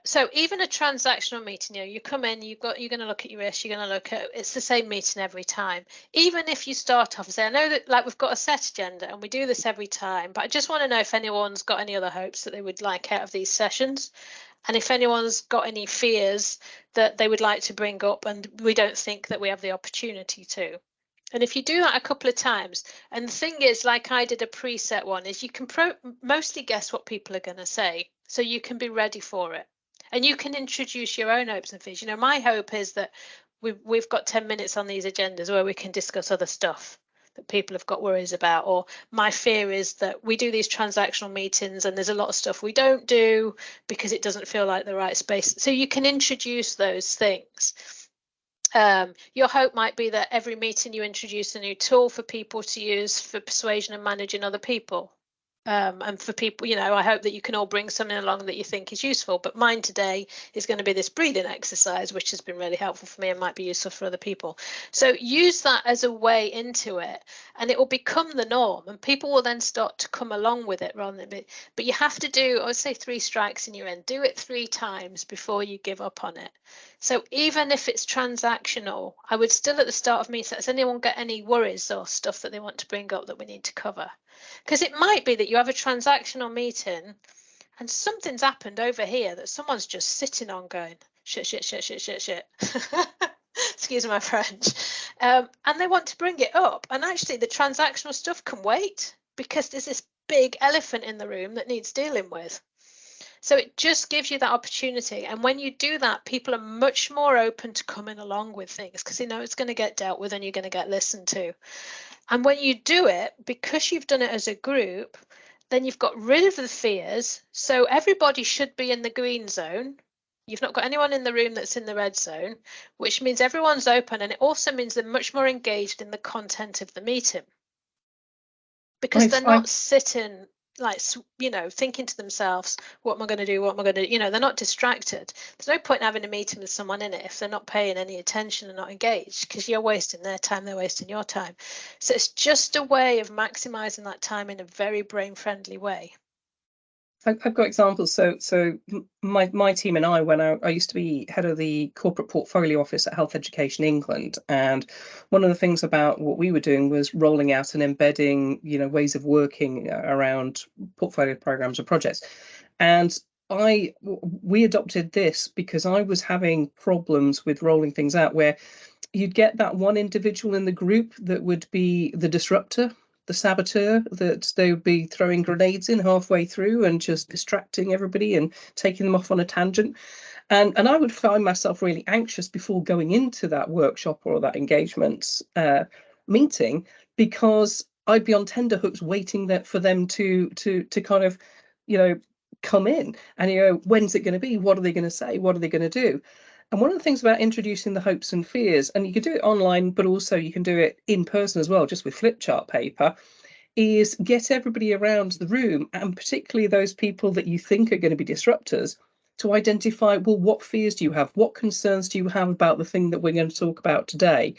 Speaker 2: so even a transactional meeting, you know, you come in, you're going to look at your risk, you're going to look at, it's the same meeting every time. Even if you start off and say, I know that, like, we've got a set agenda and we do this every time, but I just want to know if anyone's got any other hopes that they would like out of these sessions, and if anyone's got any fears that they would like to bring up and we don't think that we have the opportunity to. And if you do that a couple of times, and the thing is, like I did a preset one, is you can mostly guess what people are going to say, so you can be ready for it. And you can introduce your own hopes and fears. You know, my hope is that we've got 10 minutes on these agendas where we can discuss other stuff that people have got worries about. Or my fear is that we do these transactional meetings and there's a lot of stuff we don't do because it doesn't feel like the right space. So you can introduce those things. Your hope might be that every meeting you introduce a new tool for people to use for persuasion and managing other people. And for people, I hope that you can all bring something along that you think is useful. But mine today is going to be this breathing exercise, which has been really helpful for me and might be useful for other people. So use that as a way into it, and it will become the norm, and people will then start to come along with it rather than be. But you have to do, I would say, 3 strikes in your end. Do it 3 times before you give up on it. So even if it's transactional, I would still at the start of meetings, does anyone get any worries or stuff that they want to bring up that we need to cover? Because it might be that you have a transactional meeting and something's happened over here that someone's just sitting on going, shit. Excuse my French. And they want to bring it up. And actually the transactional stuff can wait because there's this big elephant in the room that needs dealing with. So it just gives you that opportunity. And when you do that, people are much more open to coming along with things because they know it's going to get dealt with and you're going to get listened to. And when you do it, because you've done it as a group, then you've got rid of the fears. So everybody should be in the green zone. You've not got anyone in the room that's in the red zone, which means everyone's open. And it also means they're much more engaged in the content of the meeting. Because they're not sitting like, thinking to themselves, what am I going to do? What am I going to do? They're not distracted. There's no point in having a meeting with someone in it if they're not paying any attention and not engaged, because you're wasting their time, they're wasting your time. So it's just a way of maximizing that time in a very brain-friendly way.
Speaker 1: I've got examples. So my team and I, when I used to be head of the corporate portfolio office at Health Education England, and one of the things about what we were doing was rolling out and embedding, ways of working around portfolio programs or projects. And we adopted this because I was having problems with rolling things out where you'd get that one individual in the group that would be the disruptor, the saboteur, that they would be throwing grenades in halfway through and just distracting everybody and taking them off on a tangent. And I would find myself really anxious before going into that workshop or that engagement meeting, because I'd be on tenterhooks waiting for them to kind of, come in and, when's it going to be? What are they going to say? What are they going to do? And one of the things about introducing the hopes and fears, and you can do it online, but also you can do it in person as well, just with flip chart paper, is get everybody around the room, and particularly those people that you think are going to be disruptors, to identify, well, what fears do you have? What concerns do you have about the thing that we're going to talk about today?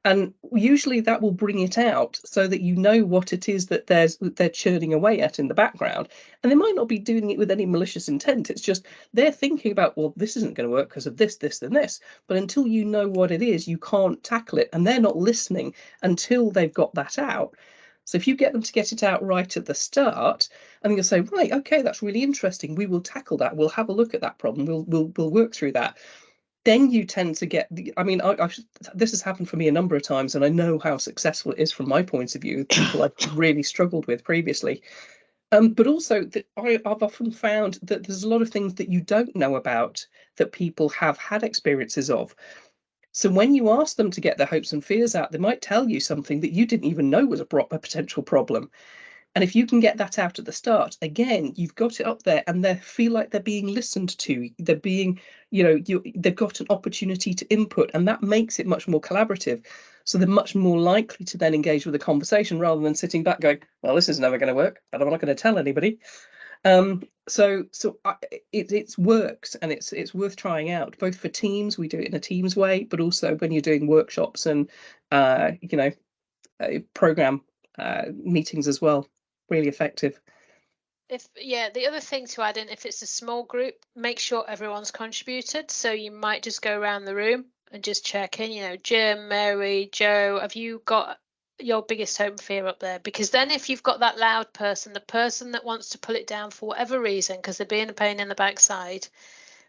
Speaker 1: And usually that will bring it out so that you know what it is that they're churning away at in the background. And they might not be doing it with any malicious intent. It's just they're thinking about, well, this isn't going to work because of this, this, and this. But until you know what it is, you can't tackle it. And they're not listening until they've got that out. So if you get them to get it out right at the start, and you'll say, right, okay, that's really interesting. We will tackle that. We'll have a look at that problem. We'll work through that. Then you tend to get this has happened for me a number of times, and I know how successful it is from my point of view, people I've really struggled with previously. But also that I've often found that there's a lot of things that you don't know about that people have had experiences of. So when you ask them to get their hopes and fears out, they might tell you something that you didn't even know was a potential problem. And if you can get that out at the start, again, you've got it up there, and they feel like they're being listened to. They're being, they've got an opportunity to input, and that makes it much more collaborative. So they're much more likely to then engage with the conversation rather than sitting back going, well, this is never going to work, but I'm not going to tell anybody. It works, and it's worth trying out, both for teams. We do it in a teams way, but also when you're doing workshops and program meetings as well. Really effective.
Speaker 2: The other thing to add in, if it's a small group, make sure everyone's contributed. So you might just go around the room and just check in, Jim, Mary, Joe, have you got your biggest hope and fear up there? Because then if you've got that loud person, the person that wants to pull it down for whatever reason, because they're being a pain in the backside,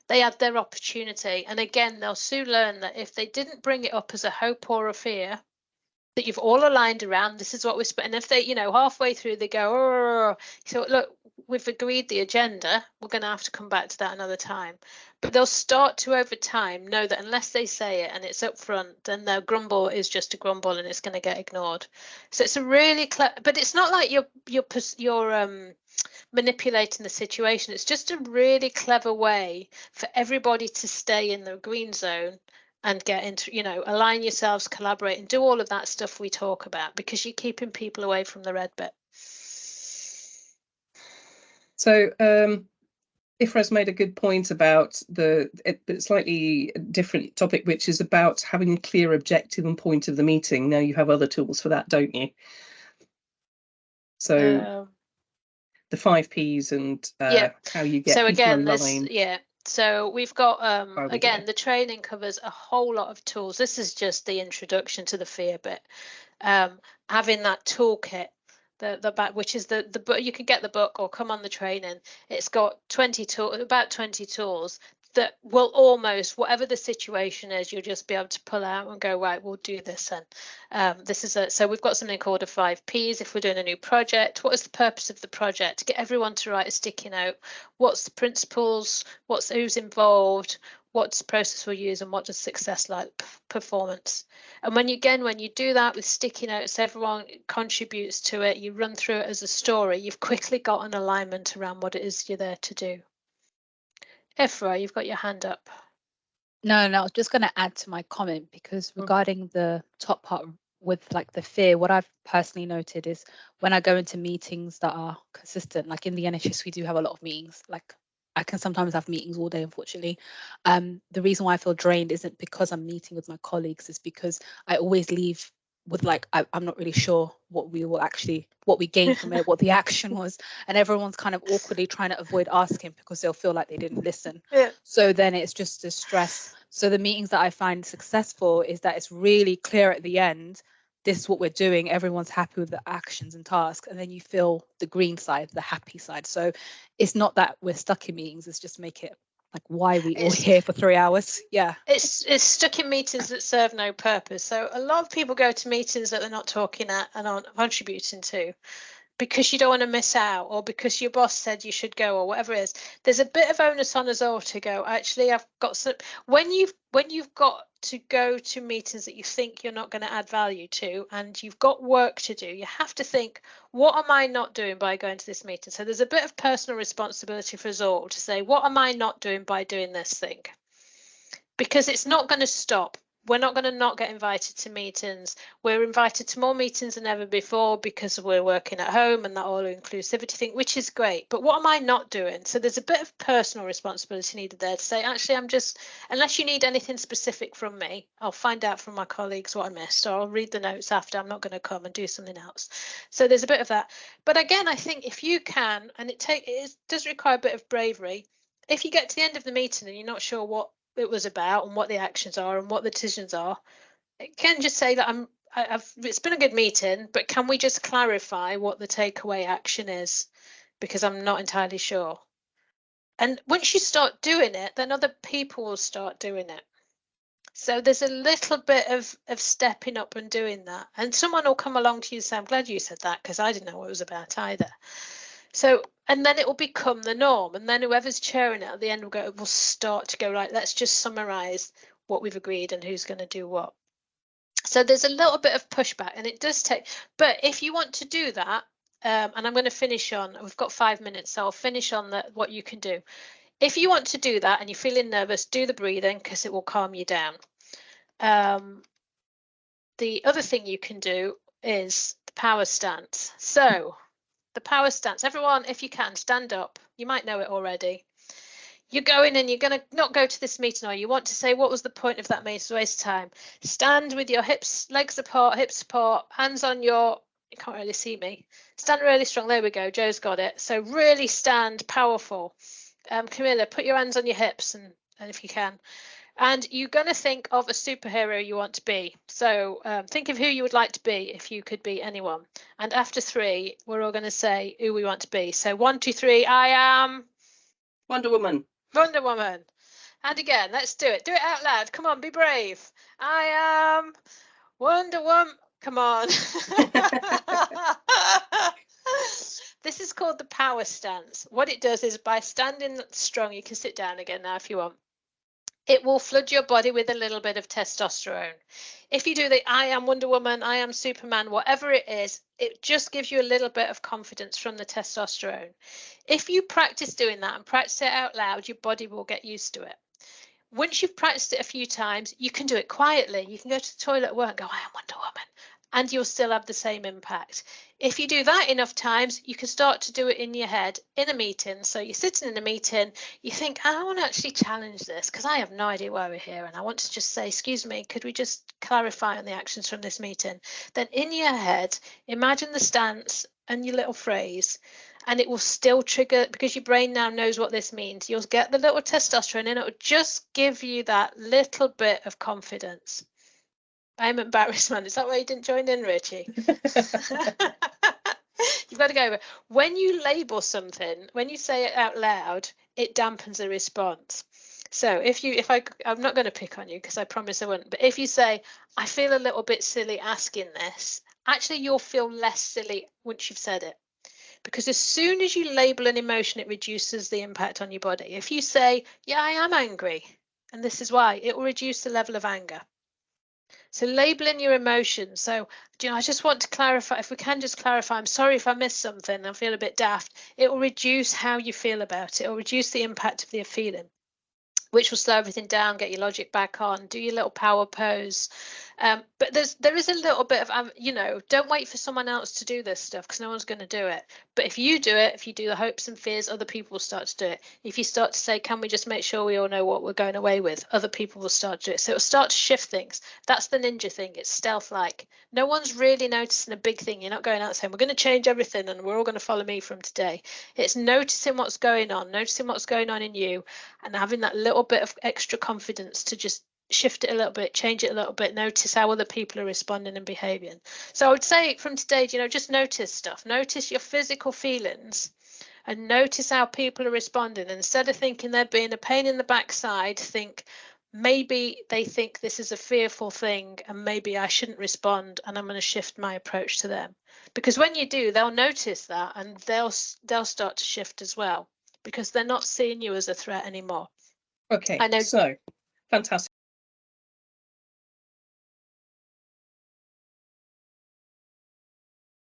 Speaker 2: they had their opportunity. And again, they'll soon learn that if they didn't bring it up as a hope or a fear, that you've all aligned around, this is what we're and if they, halfway through they go, oh, so look, we've agreed the agenda, we're going to have to come back to that another time. But they'll start to, over time, know that unless they say it and it's up front, then their grumble is just a grumble and it's going to get ignored. So it's a really but it's not like you're manipulating the situation. It's just a really clever way for everybody to stay in the green zone and get into, align yourselves, collaborate, and do all of that stuff we talk about, because you're keeping people away from the red bit.
Speaker 1: So Ifra's made a good point about the slightly different topic, which is about having a clear objective and point of the meeting. Now you have other tools for that, don't you? So the 5 Ps and how you get
Speaker 2: so
Speaker 1: people
Speaker 2: again
Speaker 1: aligned.
Speaker 2: So we've got again, the training covers a whole lot of tools. This is just the introduction to the fear bit. Having that toolkit, the back, which is the book. You can get the book or come on the training. It's got about 20 tools that will almost, whatever the situation is, you'll just be able to pull out and go, right, we'll do this. And this is so we've got something called a 5 Ps. If we're doing a new project, what is the purpose of the project? Get everyone to write a sticky note. What's the principles? Who's involved? What's the process we'll use, and what does success like performance? And when you do that with sticky notes, everyone contributes to it, you run through it as a story, you've quickly got an alignment around what it is you're there to do. Ifra, you've got your hand up.
Speaker 4: No, I was just going to add to my comment, because regarding the top part with like the fear, what I've personally noted is when I go into meetings that are consistent, like in the NHS, we do have a lot of meetings. Like I can sometimes have meetings all day, unfortunately. The reason why I feel drained isn't because I'm meeting with my colleagues, it's because I always leave with like, I'm not really sure what we gained from it, what the action was. And everyone's kind of awkwardly trying to avoid asking because they'll feel like they didn't listen.
Speaker 2: Yeah.
Speaker 4: So then it's just a stress. So the meetings that I find successful is that it's really clear at the end, this is what we're doing, everyone's happy with the actions and tasks, and then you feel the green side, the happy side. So it's not that we're stuck in meetings, it's just make it like, why are we all here for 3 hours? Yeah.
Speaker 2: It's stuck in meetings that serve no purpose. So a lot of people go to meetings that they're not talking at and aren't contributing to, because you don't want to miss out, or because your boss said you should go, or whatever it is. There's a bit of onus on us all to go, actually, I've got some, when you've got to go to meetings that you think you're not going to add value to, and you've got work to do, you have to think, what am I not doing by going to this meeting? So there's a bit of personal responsibility for us all to say, what am I not doing by doing this thing? Because it's not going to stop. We're not going to not get invited to meetings. We're invited to more meetings than ever before because we're working at home and that all inclusivity thing, which is great. But what am I not doing? So there's a bit of personal responsibility needed there to say, actually, I'm just, unless you need anything specific from me, I'll find out from my colleagues what I missed, or I'll read the notes after. I'm not going to come and do something else. So there's a bit of that. But again, I think if you can, and it does require a bit of bravery, if you get to the end of the meeting and you're not sure what it was about and what the actions are and what the decisions are, it can just say that it's been a good meeting, but can we just clarify what the takeaway action is, because I'm not entirely sure. And once you start doing it, then other people will start doing it. So there's a little bit of stepping up and doing that, and someone will come along to you and say, I'm glad you said that, because I didn't know what it was about either. So, and then it will become the norm, and then whoever's chairing it at the end will start to go, right, let's just summarize what we've agreed and who's going to do what. So there's a little bit of pushback, and it does take, but if you want to do that, and I'm going to finish on, we've got 5 minutes, so I'll finish on what you can do. If you want to do that and you're feeling nervous, do the breathing, because it will calm you down. The other thing you can do is the power stance. So the power stance, everyone, if you can, stand up. You might know it already. You're going and you're going to not go to this meeting, or you want to say, what was the point of that meeting? It's a waste of time. Stand with your hips, legs apart, hips apart, hands on your, you can't really see me. Stand really strong. There we go. Joe's got it. So really stand powerful. Camilla, put your hands on your hips, and if you can. And you're going to think of a superhero you want to be. So think of who you would like to be if you could be anyone. And after 3, we're all going to say who we want to be. So 1, 2, 3, I am
Speaker 1: Wonder Woman.
Speaker 2: Wonder Woman. And again, let's do it. Do it out loud. Come on, be brave. I am Wonder Woman. Come on. This is called the power stance. What it does is, by standing strong, you can sit down again now if you want. It will flood your body with a little bit of testosterone. If you do the I am Wonder Woman, I am Superman, whatever it is, it just gives you a little bit of confidence from the testosterone. If you practice doing that and practice it out loud, your body will get used to it. Once you've practiced it a few times, you can do it quietly. You can go to the toilet at work and go, I am Wonder Woman. and you'll still have the same impact. If you do that enough times, you can start to do it in your head in a meeting. So you're sitting in a meeting, you think, I want to actually challenge this because I have no idea why we're here. And I want to just say, excuse me, could we just clarify on the actions from this meeting? Then in your head, imagine the stance and your little phrase, and it will still trigger, because your brain now knows what this means. You'll get the little testosterone and it will just give you that little bit of confidence. I'm embarrassed, man. Is that why you didn't join in, Richie? You've got to go over. When you label something, when you say it out loud, it dampens the response. So I'm not going to pick on you because I promise I wouldn't, but if you say, I feel a little bit silly asking this, actually you'll feel less silly once you've said it. Because as soon as you label an emotion, it reduces the impact on your body. If you say, yeah, I am angry, and this is why, it will reduce the level of anger. So labeling your emotions. So, I just want to clarify, if we can just clarify, I'm sorry if I missed something, I feel a bit daft. It will reduce how you feel about it. It will reduce the impact of the feeling, which will slow everything down, get your logic back on, do your little power pose. But there is a little bit of, don't wait for someone else to do this stuff because no one's going to do it. But if you do it, if you do the hopes and fears, other people will start to do it. If you start to say, can we just make sure we all know what we're going away with? Other people will start to do it. So it'll start to shift things. That's the ninja thing. It's stealth-like. No one's really noticing a big thing. You're not going out saying, we're going to change everything and we're all going to follow me from today. It's noticing what's going on in you, and having that little bit of extra confidence to just shift it a little bit, change it a little bit, notice how other people are responding and behaving. So I would say from today, just notice stuff, notice your physical feelings and notice how people are responding. And instead of thinking they're being a pain in the backside, think maybe they think this is a fearful thing and maybe I shouldn't respond and I'm going to shift my approach to them. Because when you do, they'll notice that and they'll start to shift as well, because they're not seeing you as a threat anymore.
Speaker 1: Okay, so fantastic.